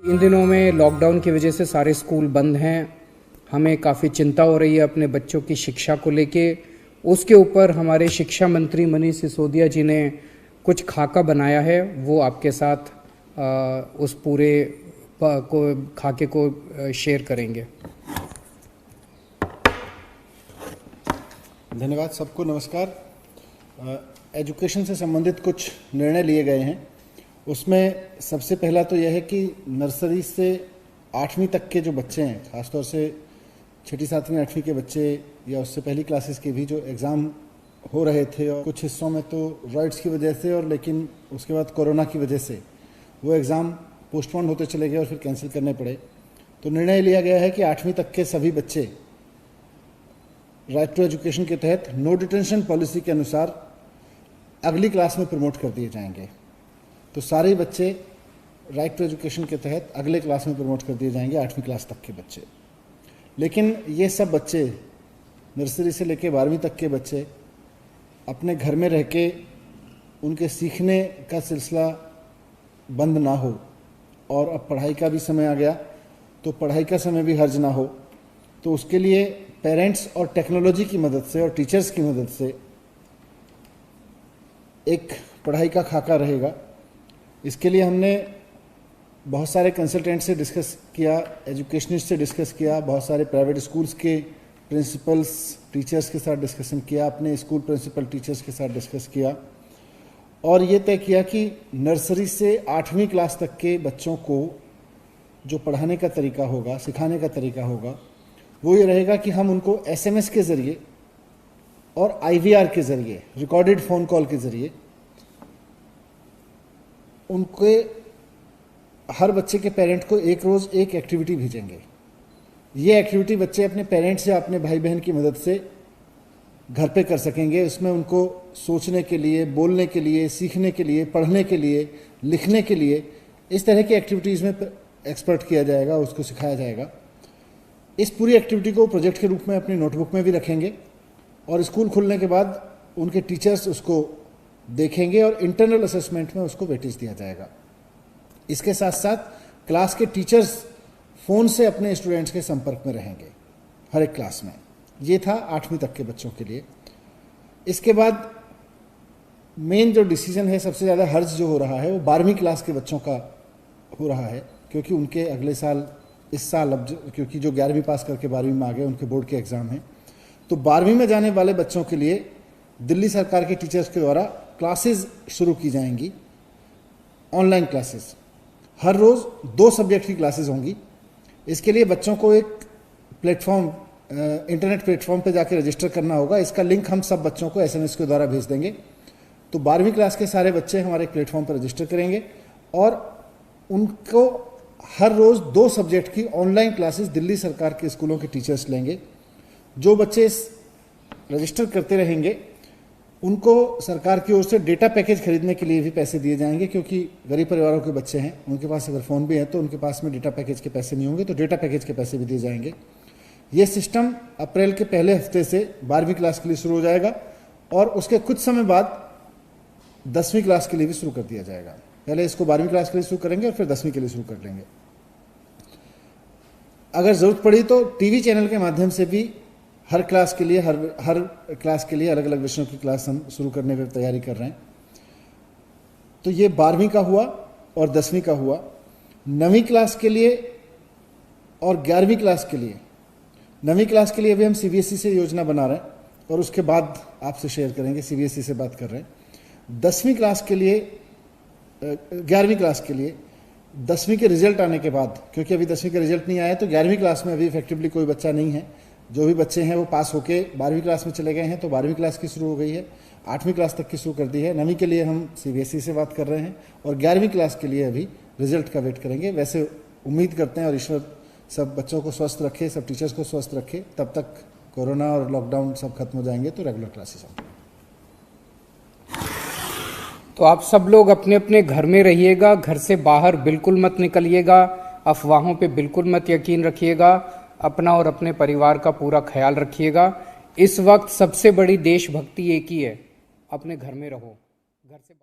इन दिनों में लॉकडाउन की वजह से सारे स्कूल बंद हैं। हमें काफ़ी चिंता हो रही है अपने बच्चों की शिक्षा को लेके। उसके ऊपर हमारे शिक्षा मंत्री मनीष सिसोदिया जी ने कुछ खाका बनाया है, वो आपके साथ उस पूरे खाके को शेयर करेंगे। धन्यवाद। सबको नमस्कार। एजुकेशन से संबंधित कुछ निर्णय लिए गए हैं। उसमें सबसे पहला तो यह है कि नर्सरी से 8वीं तक के जो बच्चे हैं, ख़ासतौर से 6ठी 7वीं 8वीं के बच्चे या उससे पहली क्लासेस के भी जो एग्ज़ाम हो रहे थे, और कुछ हिस्सों में तो रॉयट्स की वजह से और लेकिन उसके बाद कोरोना की वजह से वो एग्ज़ाम पोस्टपोन होते चले गए और फिर कैंसिल करने पड़े। तो निर्णय लिया गया है कि 8वीं तक के सभी बच्चे राइट टू एजुकेशन के तहत नो डिटेंशन पॉलिसी के अनुसार अगली क्लास में प्रमोट कर दिए जाएंगे। तो सारे बच्चे राइट टू एजुकेशन के तहत अगले क्लास में प्रमोट कर दिए जाएंगे, 8वीं क्लास तक के बच्चे। लेकिन ये सब बच्चे नर्सरी से लेकर 12वीं तक के बच्चे अपने घर में रह के उनके सीखने का सिलसिला बंद ना हो, और अब पढ़ाई का भी समय आ गया तो पढ़ाई का समय भी हर्ज ना हो, तो उसके लिए पेरेंट्स और टेक्नोलॉजी की मदद से और टीचर्स की मदद से एक पढ़ाई का खाका रहेगा। इसके लिए हमने बहुत सारे कंसल्टेंट से डिस्कस किया, एजुकेशनिस्ट से डिस्कस किया, बहुत सारे प्राइवेट स्कूल्स के प्रिंसिपल्स टीचर्स के साथ डिस्कशन किया, अपने स्कूल प्रिंसिपल टीचर्स के साथ डिस्कस किया, और ये तय किया कि नर्सरी से 8वीं क्लास तक के बच्चों को जो पढ़ाने का तरीका होगा, सिखाने का तरीका होगा, वो ये रहेगा कि हम उनको SMS के ज़रिए और IVR के ज़रिए, रिकॉर्डेड फ़ोन कॉल के ज़रिए, उनके हर बच्चे के पेरेंट को एक रोज़ एक एक्टिविटी भेजेंगे। ये एक्टिविटी बच्चे अपने पेरेंट्स या अपने भाई बहन की मदद से घर पे कर सकेंगे। उसमें उनको सोचने के लिए, बोलने के लिए, सीखने के लिए, पढ़ने के लिए, लिखने के लिए, इस तरह की एक्टिविटीज़ में एक्सपर्ट किया जाएगा, उसको सिखाया जाएगा। इस पूरी एक्टिविटी को प्रोजेक्ट के रूप में अपनी नोटबुक में भी रखेंगे, और स्कूल खुलने के बाद उनके टीचर्स उसको देखेंगे और इंटरनल असेसमेंट में उसको वेटेज दिया जाएगा। इसके साथ साथ क्लास के टीचर्स फ़ोन से अपने स्टूडेंट्स के संपर्क में रहेंगे हर एक क्लास में। ये था 8वीं तक के बच्चों के लिए। इसके बाद मेन जो डिसीजन है, सबसे ज़्यादा हर्ज जो हो रहा है वो 12वीं क्लास के बच्चों का हो रहा है, क्योंकि उनके अगले साल, इस साल अब क्योंकि जो 11वीं पास करके 12वीं में आ गए उनके बोर्ड के एग्ज़ाम हैं, तो 12वीं में जाने वाले बच्चों के लिए दिल्ली सरकार के टीचर्स के द्वारा क्लासेस शुरू की जाएंगी, ऑनलाइन क्लासेस। हर रोज़ 2 सब्जेक्ट की क्लासेस होंगी। इसके लिए बच्चों को एक प्लेटफॉर्म, इंटरनेट प्लेटफॉर्म पे जाकर रजिस्टर करना होगा। इसका लिंक हम सब बच्चों को SMS के द्वारा भेज देंगे। तो 12वीं क्लास के सारे बच्चे हमारे प्लेटफॉर्म पर रजिस्टर करेंगे, और उनको हर रोज़ 2 सब्जेक्ट की ऑनलाइन क्लासेस दिल्ली सरकार के स्कूलों के टीचर्स लेंगे। जो बच्चे रजिस्टर करते रहेंगे उनको सरकार की ओर से डेटा पैकेज खरीदने के लिए भी पैसे दिए जाएंगे, क्योंकि गरीब परिवारों के बच्चे हैं, उनके पास अगर फ़ोन भी है तो उनके पास में डेटा पैकेज के पैसे नहीं होंगे, तो डेटा पैकेज के पैसे भी दिए जाएंगे। ये सिस्टम अप्रैल के पहले हफ्ते से 12वीं क्लास के लिए शुरू हो जाएगा, और उसके कुछ समय बाद 10वीं क्लास के लिए भी शुरू कर दिया जाएगा। पहले इसको 12वीं क्लास के लिए शुरू करेंगे और फिर 10वीं के लिए शुरू कर लेंगे। अगर ज़रूरत पड़ी तो टीवी चैनल के माध्यम से भी हर क्लास के लिए, हर क्लास के लिए अलग अलग विषयों की क्लास हम शुरू करने पर तैयारी कर रहे हैं। तो ये 12वीं का हुआ और 10वीं का हुआ। 9वीं क्लास के लिए और 11वीं क्लास के लिए, 9वीं क्लास के लिए अभी हम CBSE से योजना बना रहे हैं, और उसके बाद आपसे शेयर करेंगे, CBSE से बात कर रहे हैं। 10वीं क्लास के लिए, 11वीं क्लास के लिए 10वीं के रिजल्ट आने के बाद, क्योंकि अभी 10वीं का रिजल्ट नहीं आया, तो 11वीं क्लास में अभी इफेक्टिवली कोई बच्चा नहीं है। जो भी बच्चे हैं वो पास होके 12वीं क्लास में चले गए हैं, तो 12वीं क्लास की शुरू हो गई है, 8वीं क्लास तक की शुरू कर दी है। 9वीं के लिए हम CBSE से बात कर रहे हैं, और 11वीं क्लास के लिए अभी रिजल्ट का वेट करेंगे। वैसे उम्मीद करते हैं, और ईश्वर सब बच्चों को स्वस्थ रखे, सब टीचर्स को स्वस्थ रखे, तब तक कोरोना और लॉकडाउन सब खत्म हो जाएंगे तो रेगुलर क्लासेस होंगे। तो आप सब लोग अपने अपने घर में रहिएगा, घर से बाहर बिल्कुल मत निकलिएगा, अफवाहों पे बिल्कुल मत यकीन रखिएगा, अपना और अपने परिवार का पूरा ख्याल रखिएगा। इस वक्त सबसे बड़ी देशभक्ति एक ही है, अपने घर में रहो, घर से